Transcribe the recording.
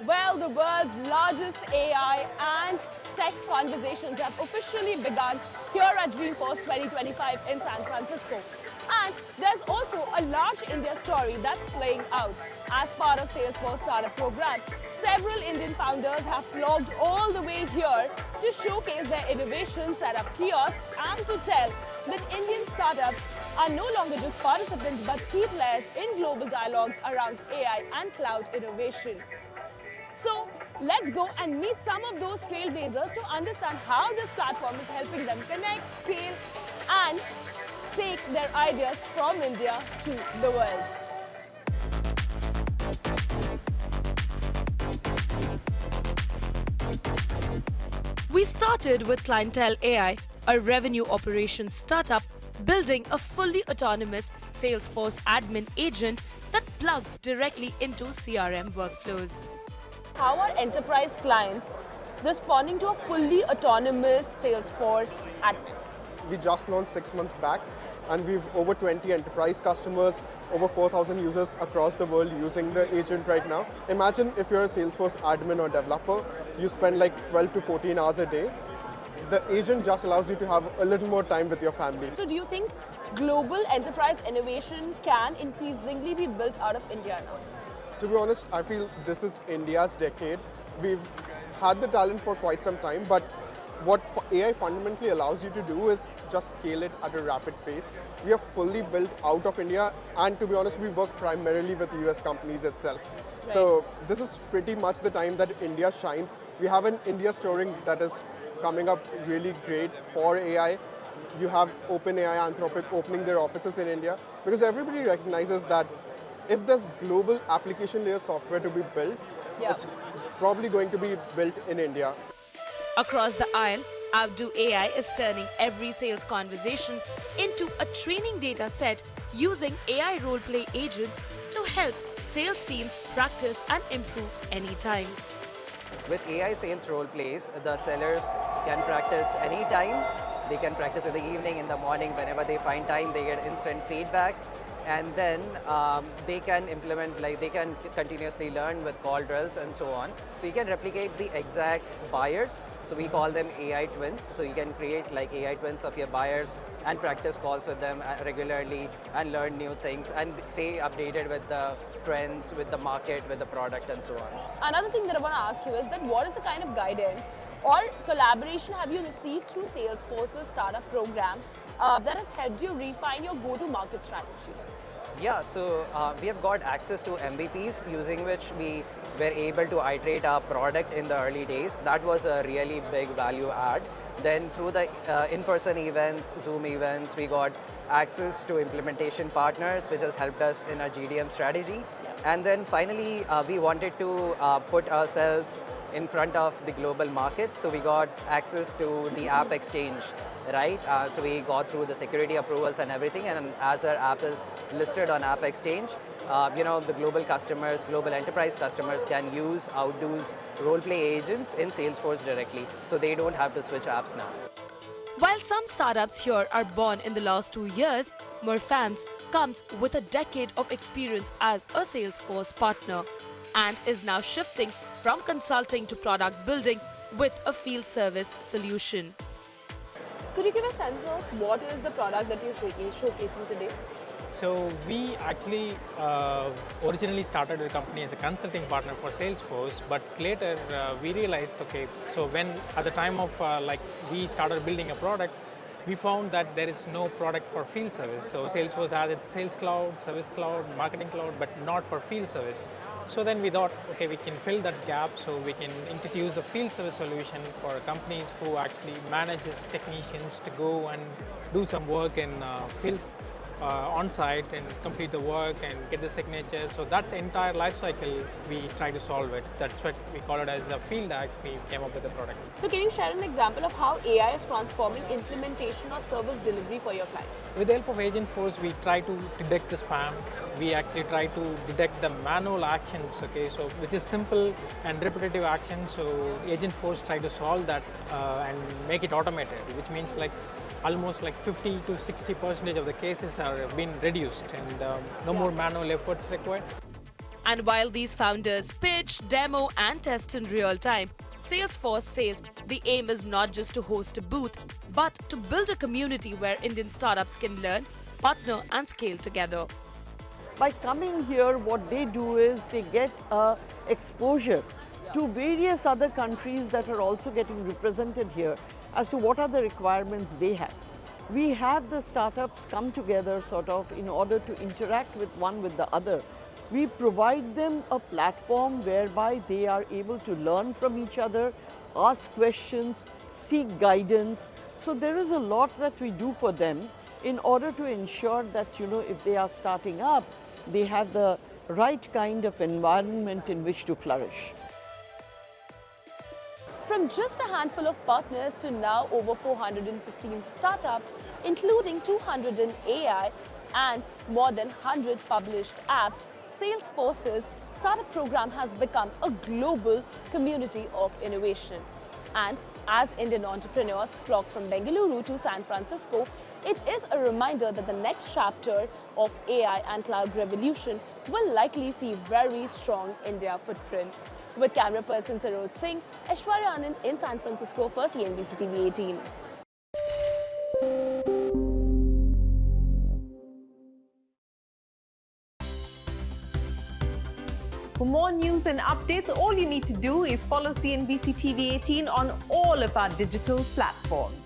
Well, the world's largest AI and tech conversations have officially begun here at Dreamforce 2025 in San Francisco. And there's also a large India story that's playing out. As part of Salesforce Startup Program, several Indian founders have flocked all the way here to showcase their innovations, set up kiosks, and to tell that Indian startups are no longer just participants but key players in global dialogues around AI and cloud innovation. So let's go and meet some of those trailblazers to understand how this platform is helping them connect, scale, and take their ideas from India to the world. We started with Clientele AI, a revenue operations startup building a fully autonomous Salesforce admin agent that plugs directly into CRM workflows. How are enterprise clients responding to a fully autonomous Salesforce admin? We just launched 6 months back, and we've over 20 enterprise customers, over 4,000 users across the world using the agent right now. Imagine if you're a Salesforce admin or developer, you spend like 12 to 14 hours a day. The agent just allows you to have a little more time with your family. So do you think global enterprise innovation can increasingly be built out of India now? To be honest, I feel this is India's decade. We've had the talent for quite some time, but what AI fundamentally allows you to do is just scale it at a rapid pace. We are fully built out of India, and to be honest, we work primarily with US companies itself. Right. So this is pretty much the time that India shines. We have an India story that is coming up really great for AI. You have OpenAI, Anthropic opening their offices in India, because everybody recognizes that if there's global application layer software to be built, it's probably going to be built in India. Across the aisle, Outdo AI is turning every sales conversation into a training data set using AI role-play agents to help sales teams practice and improve anytime. With AI sales role plays, the sellers can practice anytime. They can practice in the evening, in the morning, whenever they find time, they get instant feedback. And then they can implement, like they can continuously learn with call drills and so on. So you can replicate the exact buyers. So we call them AI twins. So you can create like AI twins of your buyers and practice calls with them regularly and learn new things and stay updated with the trends, with the market, with the product and so on. Another thing that I want to ask you is that what is the kind of guidance or collaboration have you received through Salesforce's startup program that has helped you refine your go-to-market strategy? Yeah, so we have got access to MVPs using which we were able to iterate our product in the early days. That was a really big value add. Then through the in-person events, Zoom events, we got access to implementation partners, which has helped us in our GDM strategy. And then finally, we wanted to put ourselves in front of the global market. So we got access to the app exchange, right? So we got through the security approvals and everything. And as our app is listed on App Exchange, the global customers, global enterprise customers can use Outdo's role-play agents in Salesforce directly. So they don't have to switch apps now. While some startups here are born in the last 2 years, Murfans comes with a decade of experience as a Salesforce partner and is now shifting from consulting to product building with a field service solution. Could you give a sense of what is the product that you're showcasing today? So we actually originally started the company as a consulting partner for Salesforce, but later we realized, okay, so when at the time of we started building a product, we found that there is no product for field service. So Salesforce has its Sales Cloud, Service Cloud, Marketing Cloud, but not for field service. So then we thought, okay, we can fill that gap, so we can introduce a field service solution for companies who actually manages technicians to go and do some work in field on-site and complete the work and get the signature. So that entire life cycle we try to solve it. That's what we call it as a field axe. We came up with the product. So can you share an example of how AI is transforming implementation or service delivery for your clients? With the help of Agentforce, we try to detect the spam. We actually try to detect the manual actions, okay, so which is simple and repetitive actions. So Agentforce try to solve that and make it automated, which means like almost like 50 to 60% of the cases are being reduced and no more manual efforts required. And while these founders pitch, demo, and test in real time, Salesforce says the aim is not just to host a booth, but to build a community where Indian startups can learn, partner, and scale together. By coming here, what they do is they get exposure to various other countries that are also getting represented here as to what are the requirements they have. We have the startups come together sort of in order to interact with one with the other. We provide them a platform whereby they are able to learn from each other, ask questions, seek guidance. So there is a lot that we do for them in order to ensure that, if they are starting up, they have the right kind of environment in which to flourish. From just a handful of partners to now over 415 startups, including 200 in AI and more than 100 published apps, Salesforce's startup program has become a global community of innovation. And as Indian entrepreneurs flock from Bengaluru to San Francisco, it is a reminder that the next chapter of AI and cloud revolution will likely see very strong India footprints. With camera person Saroj Singh, Aishwarya Anand in San Francisco for CNBC TV 18. For more news and updates, all you need to do is follow CNBC TV 18 on all of our digital platforms.